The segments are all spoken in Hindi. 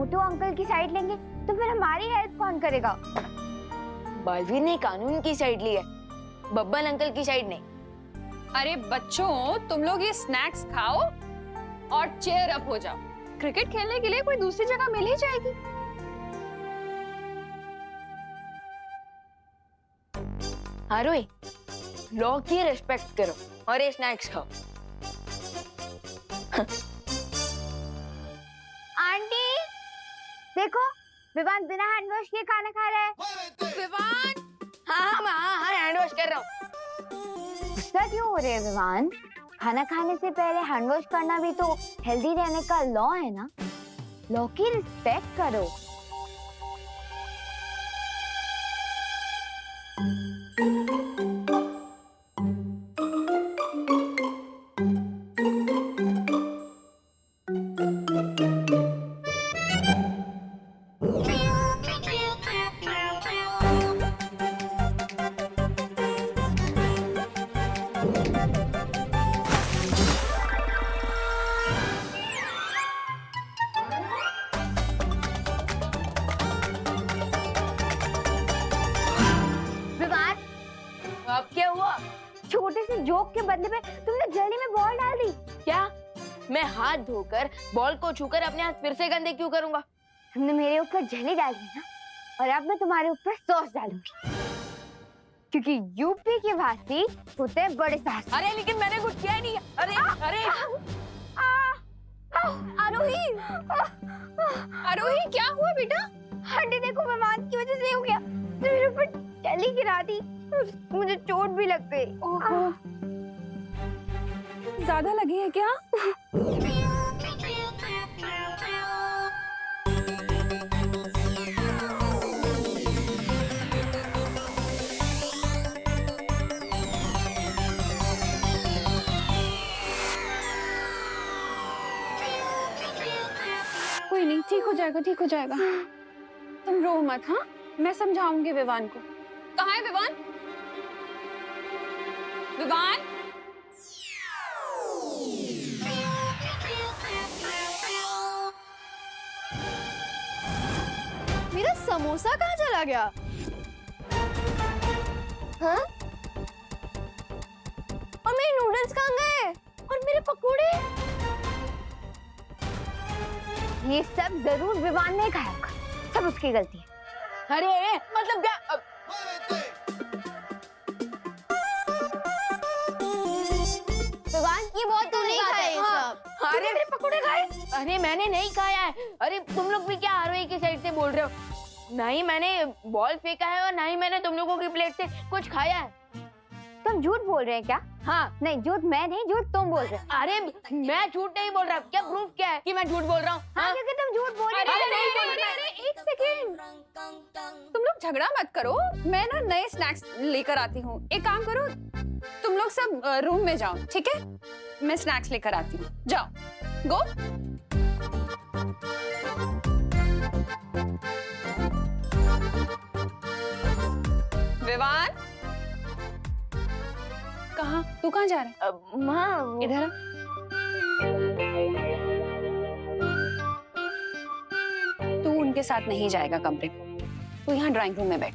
मोटू अंकल की साइड लेंगे तो फिर हमारी हेल्प कौन करेगा? बालवीर ने कानून की साइड ली है, बब्बन अंकल की साइड नहीं। अरे बच्चों, तुम लोग ये स्नैक्स खाओ और चेयर अप हो जाओ। क्रिकेट खेलने के लिए कोई दूसरी जगह मिल ही जाएगी। आरोही, लॉ की रिस्पेक्ट करो और ये स्नैक्स खाओ। आंटी देखो, विवान बिना हैंड वॉश के खाना खा रहा है। विवान! हाँ, हैंड वॉश कर रहा हूँ। गुस्सा क्यों हो रहे हैं विवान? खाना खाने से पहले हैंड वॉश करना भी तो हेल्दी रहने का लॉ है ना। लॉ की रिस्पेक्ट करो। अब क्या हुआ? छोटे से जोक के बदले में तुमने जल्दी में बॉल डाल दी। क्या मैं हाथ धोकर बॉल को छूकर अपने हाथ फिर से गंदे क्यों करूंगा? तुमने मेरे ऊपर जली डाली ना, और अब मैं तुम्हारे ऊपर सॉस डालूंगी, क्योंकि यूपी के वासी होते हैं बड़े साहसी। अरे लेकिन मैंने कुछ किया नहीं। अरे अरे आरोही! आरोही, क्या हुआ बेटा? आंटी देखो, मेहमान की वजह से हो गया। मेरे ऊपर जली गिरा दी, मुझे चोट भी लग गई। ओहो, ज्यादा लगी है क्या? कोई नहीं, ठीक हो जाएगा, ठीक हो जाएगा। तुम रो मत। हाँ, मैं समझाऊंगी विवान को। कहाँ है विवान? विवान! मेरा समोसा कहाँ चला गया? हाँ? और मेरे नूडल्स कहाँ गए? और मेरे पकोड़े? ये सब जरूर विवान ने खाया होगा, सब उसकी गलती है। अरे मतलब क्या? विवान, ये बहुत तो नहीं खाता है ये सब। अरे मेरे पकोड़े खाए? अरे मैंने नहीं खाया है। अरे तुम लोग भी क्या आरोही की साइड से बोल रहे हो? ना ही मैंने बॉल फेंका है और ना ही मैंने तुम लोगों की प्लेट से कुछ खाया है। तुम झूठ बोल रहे हैं क्या? हाँ। नहीं, झूठ मैं नहीं, झूठ तुम बोल रहे हो। अरे मैं झूठ नहीं बोल रहा। क्या प्रूफ क्या है कि मैं झूठ बोल रहा हूँ? हाँ, क्योंकि तुम झूठ बोल रहे हो। अरे एक सेकेंड, तुम लोग झगड़ा मत करो। मैं ना नए स्नैक्स लेकर आती हूँ। एक काम करो, तुम लोग सब रूम में जाओ, ठीक है? मैं स्नैक्स लेकर आती हूँ। जाओ, गो। विवान, कहाँ? तू कहाँ जा रहा है? माँ इधर आ। तू उनके साथ नहीं जाएगा कमरे में। तू यहाँ ड्राइंग रूम में बैठ।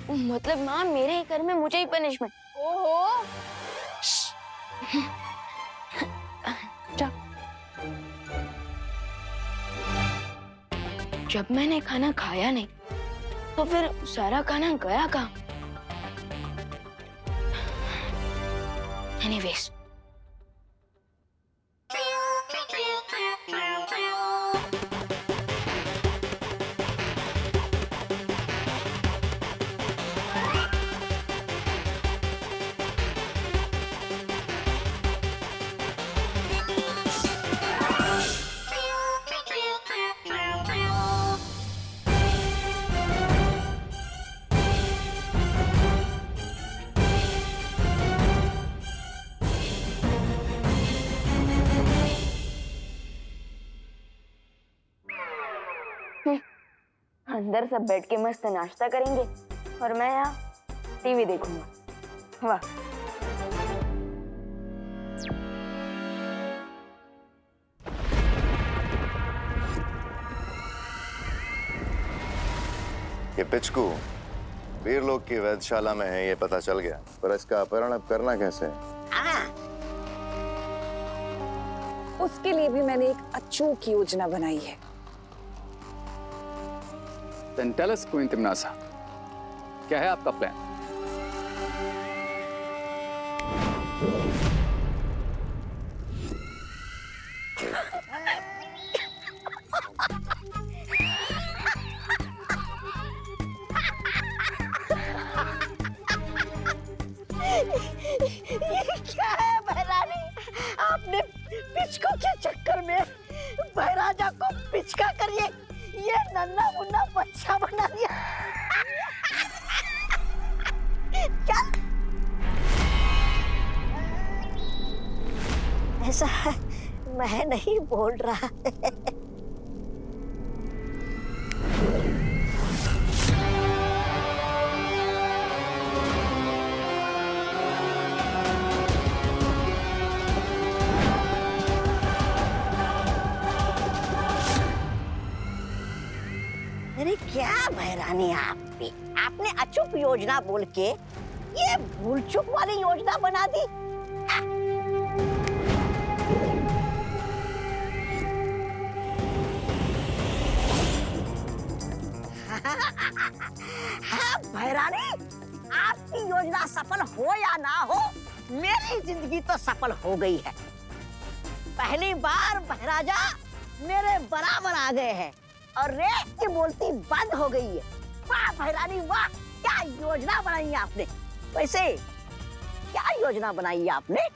मतलब माँ, मेरे ही घर में मुझे ही पनिशमेंट? ओहो, जा। जब मैंने खाना खाया नहीं तो फिर सारा खाना गया कहाँ? एनीवेज, अंदर सब बैठ के मस्त नाश्ता करेंगे और मैं यहाँ टीवी देखूंगा। वाह। ये पिचकू वीर लोग की वैधशाला में है, ये पता चल गया, पर इसका अपहरण अब करना कैसे है? उसके लिए भी मैंने एक अचूक योजना बनाई है। Then tell us, Queen Timnasa, क्या है आपका प्लान? क्या है बहरानी, आपने पिचको के चक्कर में बहराजा को पिचका कर ये नन्ना मुन्ना बच्चा बना दिया। क्या ऐसा मैं नहीं बोल रहा है। अरे क्या बहरानी आपने अचूक योजना बोल के ये भूल चूक वाली योजना बना दी। हाँ बहरानी, आपकी योजना सफल हो या ना हो, मेरी जिंदगी तो सफल हो गई है। पहली बार बहराजा मेरे बराबर आ गए हैं और रेत की बोलती बंद हो गई है। वाह बहरानी वाह, क्या योजना बनाई है आपने। वैसे क्या योजना बनाई है आपने?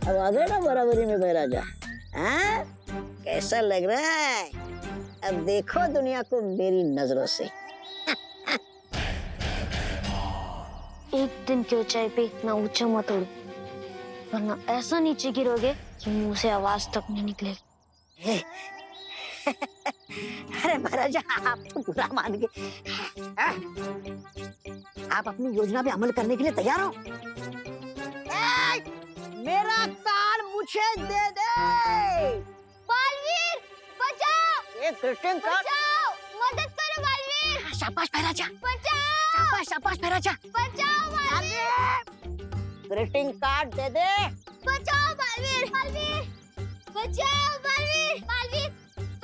अब आ गए ना बराबरी में बहराजा। हाँ कैसा लग रहा है? अब देखो दुनिया को मेरी नजरों से। एक दिन की ऊंचाई पे इतना ऊंचा मत उड़ो, वरना ऐसा नीचे गिरोगे कि मुंह से आवाज तक नहीं निकलेगी। अरे महाराजा आप तो बुरा मान गए। आप अपनी योजना पे अमल करने के लिए तैयार हो? मेरा कान मुझे दे दे। बालवीर बचाओ, एक ग्रीटिंग कार्ड। बचाओ, मदद करो बालवीर। शाबाश महाराजा, बचाओ, शाबाश शाबाश महाराजा। बचाओ बालवीर। ग्रीटिंग कार्ड दे दे। बचाओ बालवीर, बालवीर बचाओ, बालवीर, बालवीर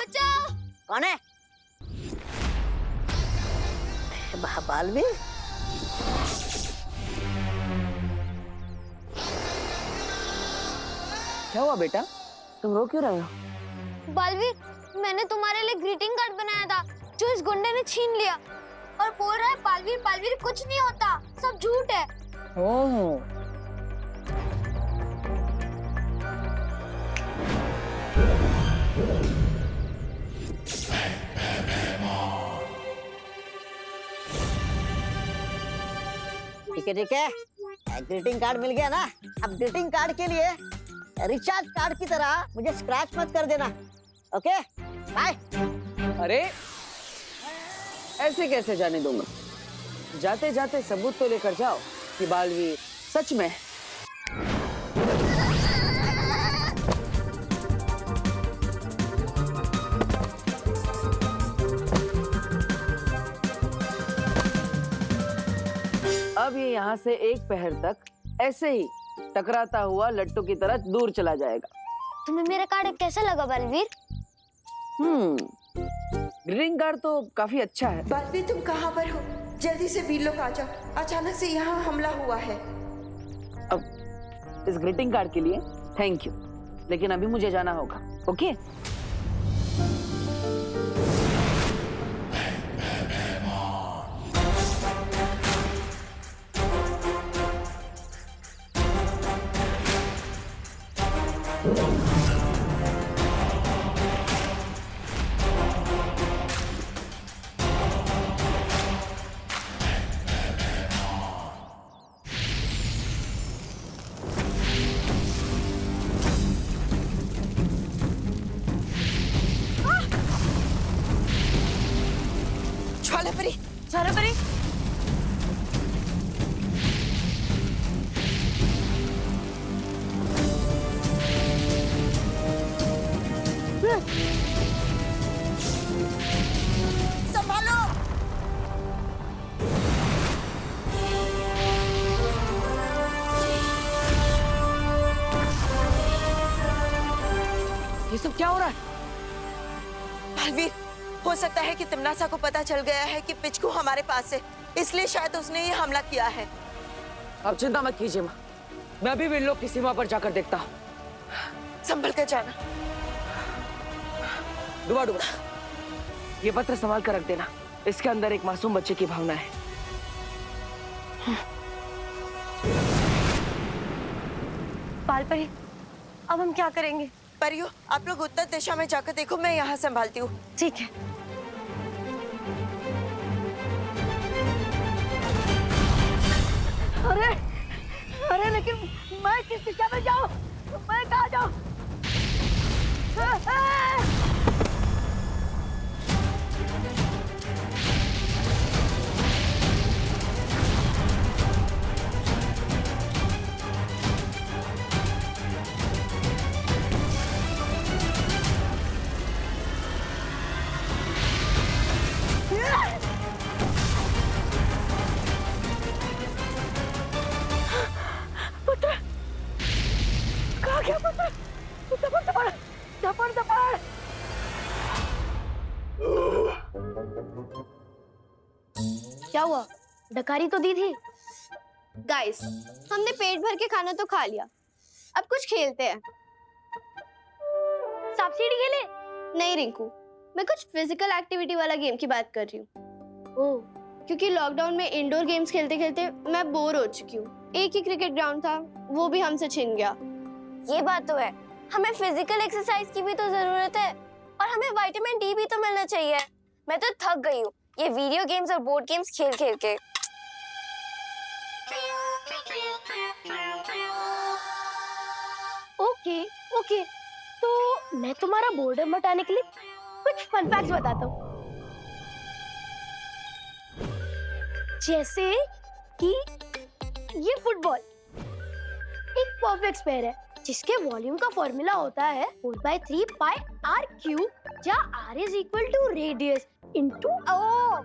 बचाओ। कौन है? बालवीर? क्या हुआ बेटा, तुम रो क्यों रहे हो? बालवीर, मैंने तुम्हारे लिए ग्रीटिंग कार्ड बनाया था जो इस गुंडे ने छीन लिया और बोल रहा है बालवीर बालवीर कुछ नहीं होता, सब झूठ है। ओह, ठीक है, ग्रीटिंग कार्ड मिल गया ना। अब ग्रीटिंग कार्ड के लिए रिचार्ज कार्ड की तरह मुझे स्क्रैच मत कर देना। Okay bye. अरे ऐसे कैसे जाने दूंगा? जाते जाते सबूत तो लेकर जाओ कि बालवीर सच में। अब ये यहाँ से एक पहर तक ऐसे ही टकराता हुआ लट्टू की तरह दूर चला जाएगा। तुम्हें मेरा कार्ड कैसा लगा बालवीर? ग्रीटिंग कार्ड तो काफी अच्छा है। बालवीर तुम कहाँ पर हो? जल्दी से वीर लोग आ जाओ, अचानक से यहाँ हमला हुआ है। अब इस ग्रीटिंग कार्ड के लिए थैंक यू, लेकिन अभी मुझे जाना होगा। ओके ज्वाला परी, ज्वाला परी, संभालो। ये सब क्या हो रहा है? बलवीर, हो सकता है कि तिमनासा को पता चल गया है कि पिचकू हमारे पास है, इसलिए शायद उसने ये हमला किया है। अब चिंता मत कीजिए माँ, मैं अभी भी इन लोग की सीमा पर जाकर देखता हूँ। संभल कर जाना। डुबा डुबा, ये पत्र संभाल कर रख देना, इसके अंदर एक मासूम बच्चे की भावना है। पाल परी, अब हम क्या करेंगे? परियो, आप लोग उत्तर दिशा में जाकर देखो, मैं यहाँ संभालती हूँ। ठीक है। अरे अरे लेकिन मैं किस दिशा में जाऊं? मैं कहाँ जाऊं? कहाँ गया पुत्र? दपड़ दपड़ दपड़ दपड़। क्या हुआ? डकारी तो दी थी। गाइस, हमने पेट भर के खाना तो खा लिया, अब कुछ खेलते हैं। सांप सीढ़ी खेले? नहीं रिंकू, मैं कुछ फिजिकल एक्टिविटी वाला गेम की बात कर रही हूँ। ओह, क्योंकि लॉकडाउन में इंडोर गेम्स खेलते खेलते मैं बोर हो चुकी हूँ। एक ही क्रिकेट ग्राउंड था, वो भी हमसे छिन गया। ये बात तो है, हमें फिजिकल एक्सरसाइज की भी तो जरूरत है और हमें विटामिन डी भी तो मिलना चाहिए। मैं तो थक गई हूँ ये वीडियो गेम्स और बोर्ड गेम्स खेल खेल के। ओके ओके, तो मैं तुम्हारा बोर्डम हटाने के लिए कुछ फन फैक्ट्स बताता हूँ। जैसे कि ये फुटबॉल एक परफेक्ट स्क्वायर है जिसके वॉल्यूम का फॉर्मूला होता है 4/3 पाई r क्यूब, जहाँ r is equal to radius into. Oh,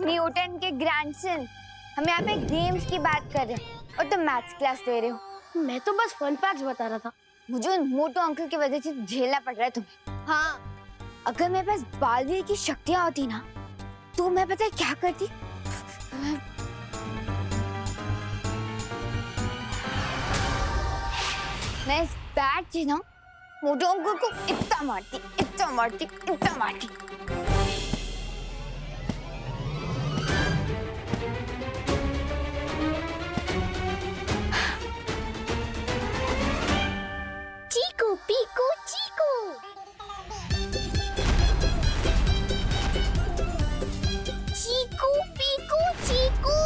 Newton के ग्रैंडसन। हम यहाँ पे गेम्स की बात कर रहे हैं और तुम मैथ्स क्लास दे रहे हो। मैं तो बस फन फैक्ट्स बता रहा था। मुझे उन मोटू अंकल की वजह से झेलना पड़ रहा है तुम्हें। हाँ, अगर मेरे पास बालवीर की शक्तियाँ होती ना, तो मैं पता है क्या करती? मैं इस बैट से ना मोटू अंकल को इतना मारती, इतना मारती, इतना मारती। चीकू पीकू चीकू। चीकू पीकू चीकू।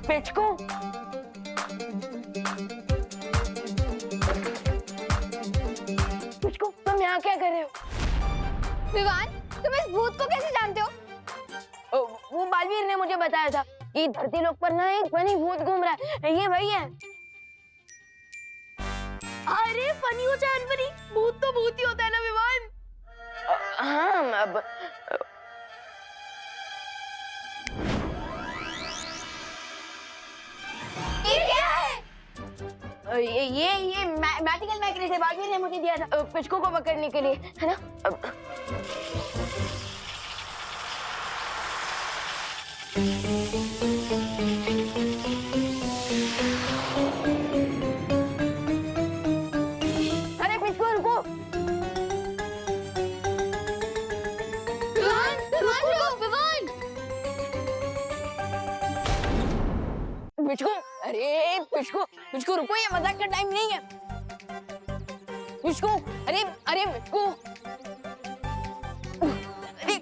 पिचकू, पिचकू, तुम यहाँ क्या कर रहे हो? विवान, तुम इस भूत को कैसे जानते हो? वो बालवीर ने मुझे बताया था कि धरती लोक पर ना एक फनी भूत घूम रहा है। ये वही है। अरे फनी हो चाहे अनफनी, भूत तो भूत ही होता है ना विवान। हाँ, अब ये मैजिकल मैकेनिज्म है, बालवीर ने मुझे दिया था पिचकू को पकड़ने के लिए, है ना? अरे पिचकू रुको। अरे पिचकू पिचकू रुको, ये मजाक का टाइम नहीं है। पिचकू, अरे अरे पिचकू, अरे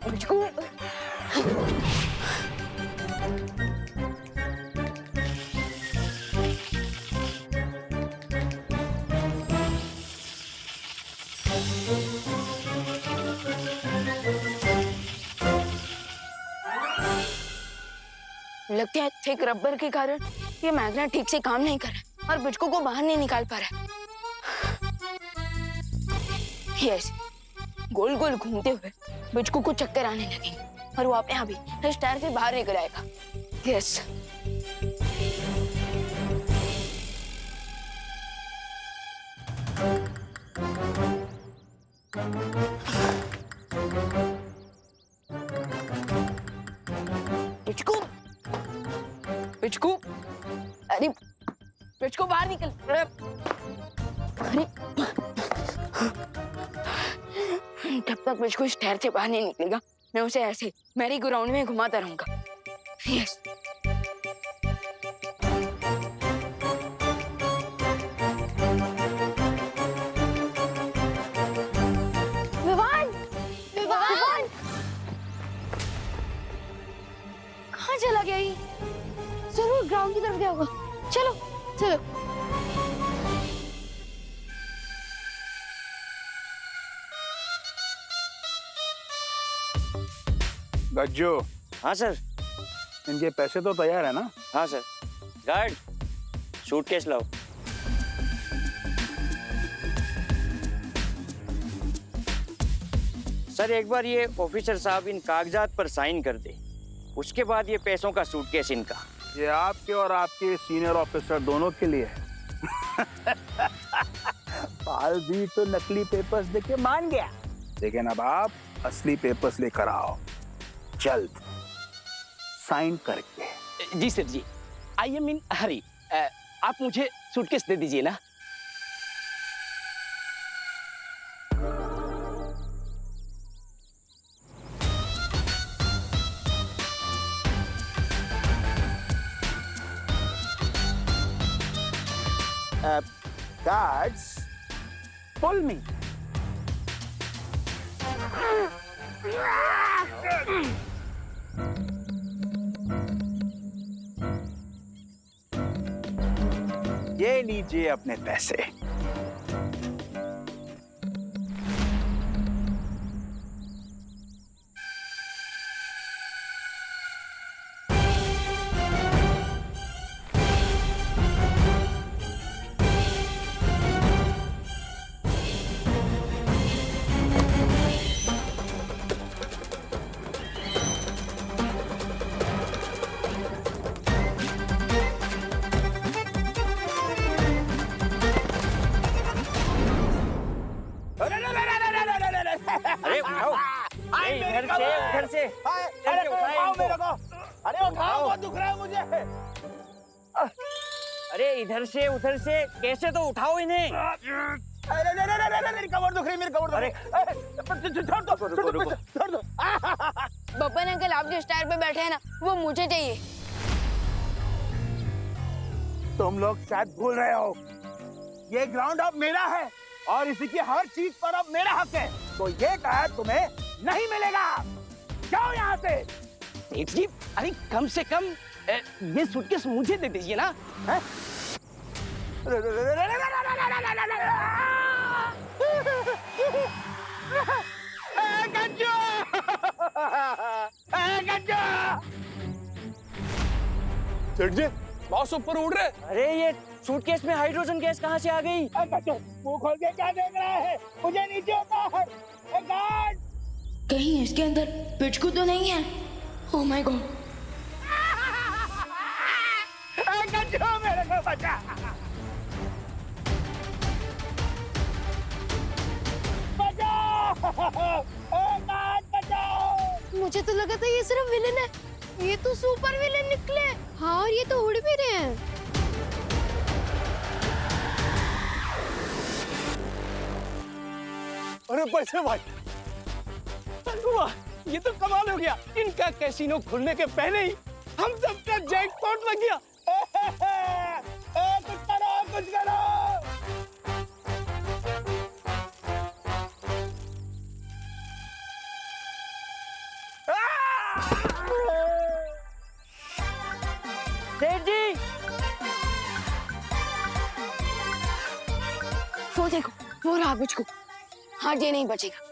पिचकू। लगता है थिक रबर के कारण ये मैग्नेट ठीक से काम नहीं कर रहा और पिचकू को बाहर नहीं निकाल पा रहा। यस, गोल गोल घूमते हुए पिचकू को चक्कर आने लगेंगे और वो अपने आप ही इस टायर से बाहर निकल आएगा। यस। पिचकू, पिचकू, अरे पिचकू बाहर निकल। अरे जब तक पिचकू इस टायर से बाहर नहीं निकलेगा मैं उसे ऐसे मैरी गो राउंड में घुमाता रहूंगा। यस। विवान, विवान, कहाँ चला गया ये? जरूर ग्राउंड की तरफ गया होगा। चलो चलो। गज्जू। हाँ सर। इनके पैसे तो तैयार है ना? हाँ सर। गार्ड, सूटकेस लाओ। सर एक बार ये ऑफिसर साहब इन कागजात पर साइन कर दे, उसके बाद ये पैसों का सूटकेस इनका। ये आपके और आपके सीनियर ऑफिसर दोनों के लिए है। पाल भी तो नकली पेपर्स देके मान गया, लेकिन अब आप असली पेपर्स लेकर आओ जल्द, साइन करके। जी सर जी, आई एम इन हरी। आप मुझे सूटकेस दे दीजिए ना। Guards, pull me. ये लीजिए अपने पैसे। अरे उठाओ, उधर से अरे उठाओ मेरे को, अरे उठाओ, बहुत दुख रहा है मुझे। अरे इधर से उधर से कैसे, तो उठाओ इन्हें। अरे मेरी कमर दुख रही, मेरी कमर। अरे छोड़ दो। बब्बन अंकल, आप जिस टायर पे बैठे हैं ना, वो मुझे चाहिए। तुम लोग शायद भूल रहे हो, ये ग्राउंड अब मेरा है और इसी की हर चीज पर अब मेरा हक है, तो ये टायर तुम्हें नहीं मिलेगा। जाओ यहाँ से। सेठ जी, अरे कम से कम ये सूटकेस मुझे दे दीजिए ना। सेठ जी, बॉस ऊपर उड़ रहे। अरे ये सूटकेस में हाइड्रोजन गैस कहाँ से आ गई? मुंह खोल के क्या देख रहा है? मुझे नीचे उतार। गार्ड, कहीं इसके अंदर पिचकू तो नहीं है? Oh my God. मेरे को बचा। मुझे तो लगा था ये सिर्फ विलेन है, ये तो सुपर विलेन निकले। हाँ, और ये तो उड़ भी रहे हैं। अरे पैसे भाई, वाह, ये तो कमाल हो गया। इनका कैसीनो खुलने के पहले ही हम सबका जैकपॉट लग गया। कुछ करो। सेठ जी, वो देखो, वो रहा मुझको। हाँ, ये नहीं बचेगा।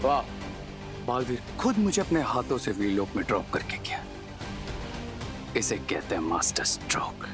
वाह, बालवीर खुद मुझे अपने हाथों से व्हील लॉक में ड्रॉप करके गया। इसे कहते हैं मास्टर स्ट्रोक।